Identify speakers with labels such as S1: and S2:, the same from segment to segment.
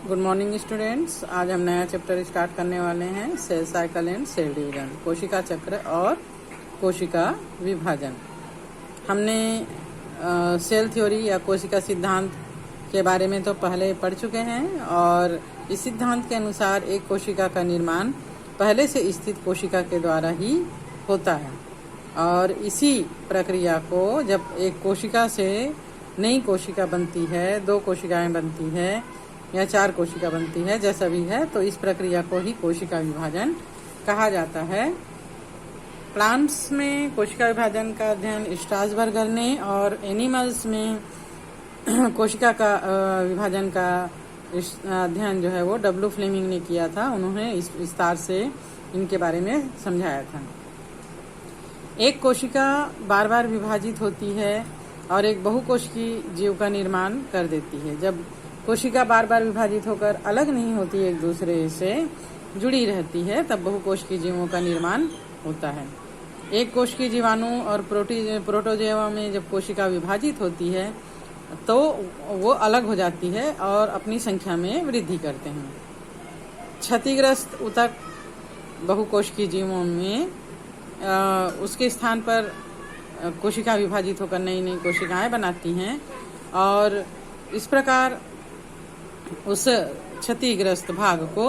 S1: Good morning students. आज हम नया चैप्टर स्टार्ट करने वाले हैं, cell cycle and cell division, कोशिका चक्र और कोशिका विभाजन। हमने सेल थ्योरी या कोशिका सिद्धांत के बारे में तो पहले पढ़ चुके हैं और इस सिद्धांत के अनुसार एक कोशिका का निर्माण पहले से स्थित कोशिका के द्वारा ही होता है और इसी प्रक्रिया को जब एक कोशिका से नई कोशिका बनती है, 2 कोशिकाएं बनती है या 4 कोशिका बनती है, जैसा भी है, तो इस प्रक्रिया को ही कोशिका विभाजन कहा जाता है। प्लांट्स में कोशिका विभाजन का अध्ययन स्ट्रासबर्गर ने और एनिमल्स में कोशिका का विभाजन का अध्ययन जो है वो डब्ल्यू फ्लेमिंग ने किया था। उन्होंने इस विस्तार से इनके बारे में समझाया था। एक कोशिका बार बार विभाजित होती है और एक बहुकोशिकीय जीव का निर्माण कर देती है। जब कोशिका बार बार विभाजित होकर अलग नहीं होती, एक दूसरे से जुड़ी रहती है, तब बहुकोशिकीय जीवों का निर्माण होता है। एक कोशिकीय जीवाणु और प्रोटोजोआ में जब कोशिका विभाजित होती है तो वो अलग हो जाती है और अपनी संख्या में वृद्धि करते हैं। क्षतिग्रस्त ऊतक बहुकोशिकीय जीवों में उसके स्थान पर कोशिका विभाजित होकर नई नई कोशिकाएं बनाती हैं और इस प्रकार उस क्षतिग्रस्त भाग को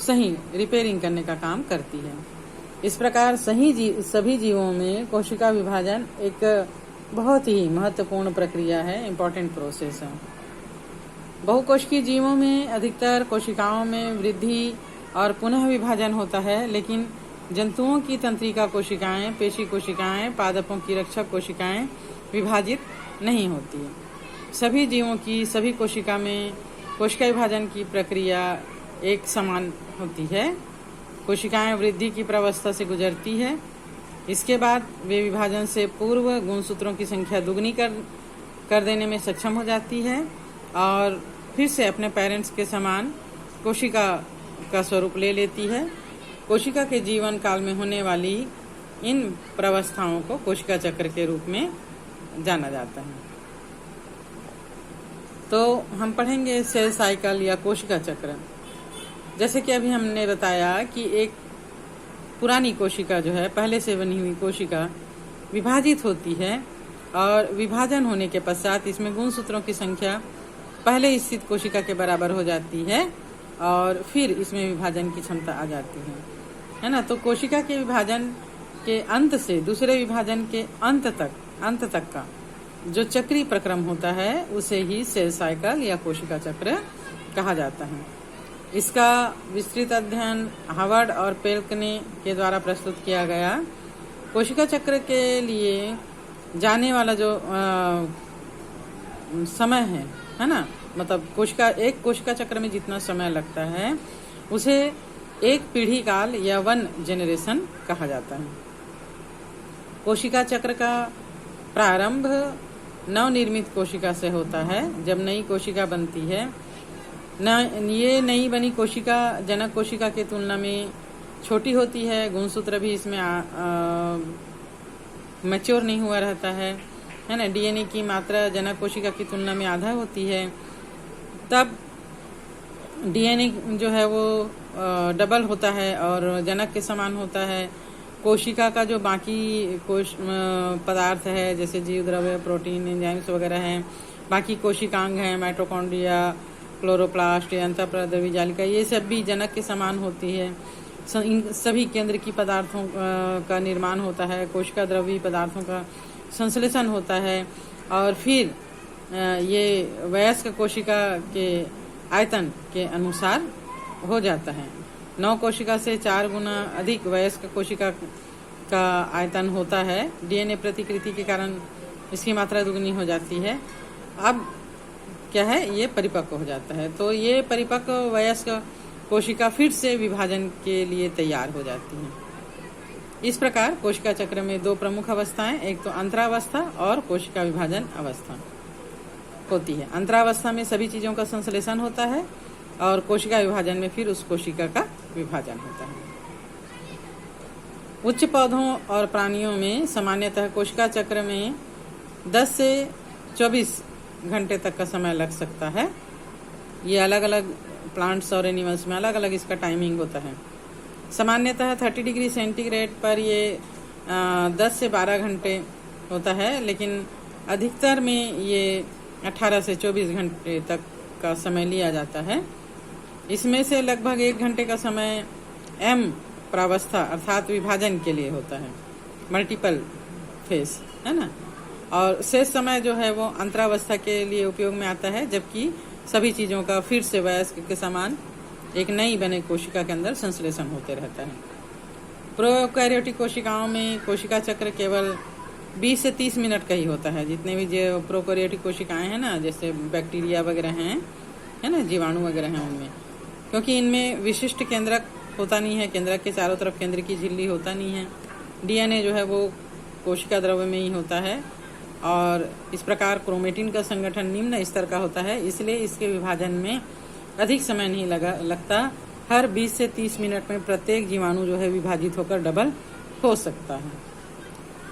S1: सही रिपेयरिंग करने का काम करती है। इस प्रकार सभी जीवों में कोशिका विभाजन एक बहुत ही महत्वपूर्ण प्रक्रिया है, इम्पोर्टेंट प्रोसेस है। बहुकोशिकीय जीवों में अधिकतर कोशिकाओं में वृद्धि और पुनः विभाजन होता है, लेकिन जंतुओं की तंत्रिका कोशिकाएं, पेशी कोशिकाएं, पादपों की रक्षक कोशिकाएं विभाजित नहीं होती। सभी जीवों की सभी कोशिका में कोशिका विभाजन की प्रक्रिया एक समान होती है। कोशिकाएं वृद्धि की प्रावस्था से गुजरती है। इसके बाद वे विभाजन से पूर्व गुणसूत्रों की संख्या दुगनी कर देने में सक्षम हो जाती है और फिर से अपने पेरेंट्स के समान कोशिका का स्वरूप ले लेती है। कोशिका के जीवन काल में होने वाली इन प्रावस्थाओं को कोशिका चक्र के रूप में जाना जाता है। तो हम पढ़ेंगे सेल साइकिल या कोशिका चक्र। जैसे कि अभी हमने बताया कि एक पुरानी कोशिका जो है, पहले से बनी हुई कोशिका विभाजित होती है और विभाजन होने के पश्चात इसमें गुणसूत्रों की संख्या पहले स्थित कोशिका के बराबर हो जाती है और फिर इसमें विभाजन की क्षमता आ जाती है ना। तो कोशिका के विभाजन के अंत से दूसरे विभाजन के अंत तक का जो चक्रीय प्रक्रम होता है उसे ही सेल साइकिल या कोशिका चक्र कहा जाता है। इसका विस्तृत अध्ययन हावर्ड और पेल्कने के द्वारा प्रस्तुत किया गया। कोशिका चक्र के लिए जाने वाला जो समय है ना, मतलब एक कोशिका चक्र में जितना समय लगता है उसे एक पीढ़ी काल या 1 जनरेशन कहा जाता है। कोशिका चक्र का प्रारंभ नवनिर्मित कोशिका से होता है। जब नई कोशिका बनती है, ये नई बनी कोशिका जनक कोशिका की तुलना में छोटी होती है। गुणसूत्र भी इसमें मैच्योर नहीं हुआ रहता है ना। डीएनए की मात्रा जनक कोशिका की तुलना में आधा होती है। तब डीएनए जो है वो डबल होता है और जनक के समान होता है। कोशिका का जो बाकी पदार्थ है, जैसे जीव द्रव्य, प्रोटीन, एंजाइम्स वगैरह हैं, बाकी कोशिकांग हैं, माइटोकॉन्ड्रिया, क्लोरोप्लास्ट, अंतःप्रद्रवी जालिका, ये सब भी जनक के समान होती है। इन सभी केंद्र की पदार्थों का निर्माण होता है। कोशिका द्रव्य पदार्थों का संश्लेषण होता है और फिर ये वयस्क कोशिका के आयतन के अनुसार हो जाता है। 9 कोशिका से 4 गुना अधिक वयस्क कोशिका का आयतन होता है। डीएनए प्रतिकृति के कारण इसकी मात्रा दुगनी हो जाती है। अब क्या है, ये परिपक्व हो जाता है। तो ये परिपक्व वयस्क कोशिका फिर से विभाजन के लिए तैयार हो जाती है। इस प्रकार कोशिका चक्र में 2 प्रमुख अवस्थाएं, एक तो अंतरावस्था और कोशिका विभाजन अवस्था होती है। अंतरावस्था में सभी चीजों का संश्लेषण होता है और कोशिका विभाजन में फिर उस कोशिका का विभाजन होता है। उच्च पौधों और प्राणियों में सामान्यतः कोशिका चक्र में 10 से 24 घंटे तक का समय लग सकता है। ये अलग अलग प्लांट्स और एनिमल्स में अलग अलग इसका टाइमिंग होता है। सामान्यतः 30 डिग्री सेंटीग्रेड पर ये 10 से 12 घंटे होता है, लेकिन अधिकतर में ये 18 से 24 घंटे तक का समय लिया जाता है। इसमें से लगभग 1 घंटे का समय एम प्रावस्था अर्थात विभाजन के लिए होता है, मल्टीपल फेस, है ना। और शेष समय जो है वो अंतरावस्था के लिए उपयोग में आता है, जबकि सभी चीज़ों का फिर से वयस्क के समान एक नई बने कोशिका के अंदर संश्लेषण होते रहता है। प्रोकैरियोटिक कोशिकाओं में कोशिका चक्र केवल 20 से 30 मिनट का ही होता है। जितने भी जो प्रोकैरियोटिक कोशिकाएं हैं ना, जैसे बैक्टीरिया वगैरह हैं, है ना, जीवाणु वगैरह हैं उनमें, क्योंकि इनमें विशिष्ट केंद्रक होता नहीं है, केंद्रक के चारों तरफ केंद्र की झिल्ली होता नहीं है। डीएनए जो है वो कोशिका द्रव्य में ही होता है और इस प्रकार क्रोमेटिन का संगठन निम्न स्तर का होता है, इसलिए इसके विभाजन में अधिक समय नहीं लगता। हर 20 से 30 मिनट में प्रत्येक जीवाणु जो है विभाजित होकर डबल हो सकता है।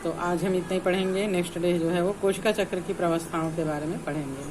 S1: तो आज हम इतना ही पढ़ेंगे। नेक्स्ट डे जो है वो कोशिका चक्र की प्रावस्थाओं के बारे में पढ़ेंगे।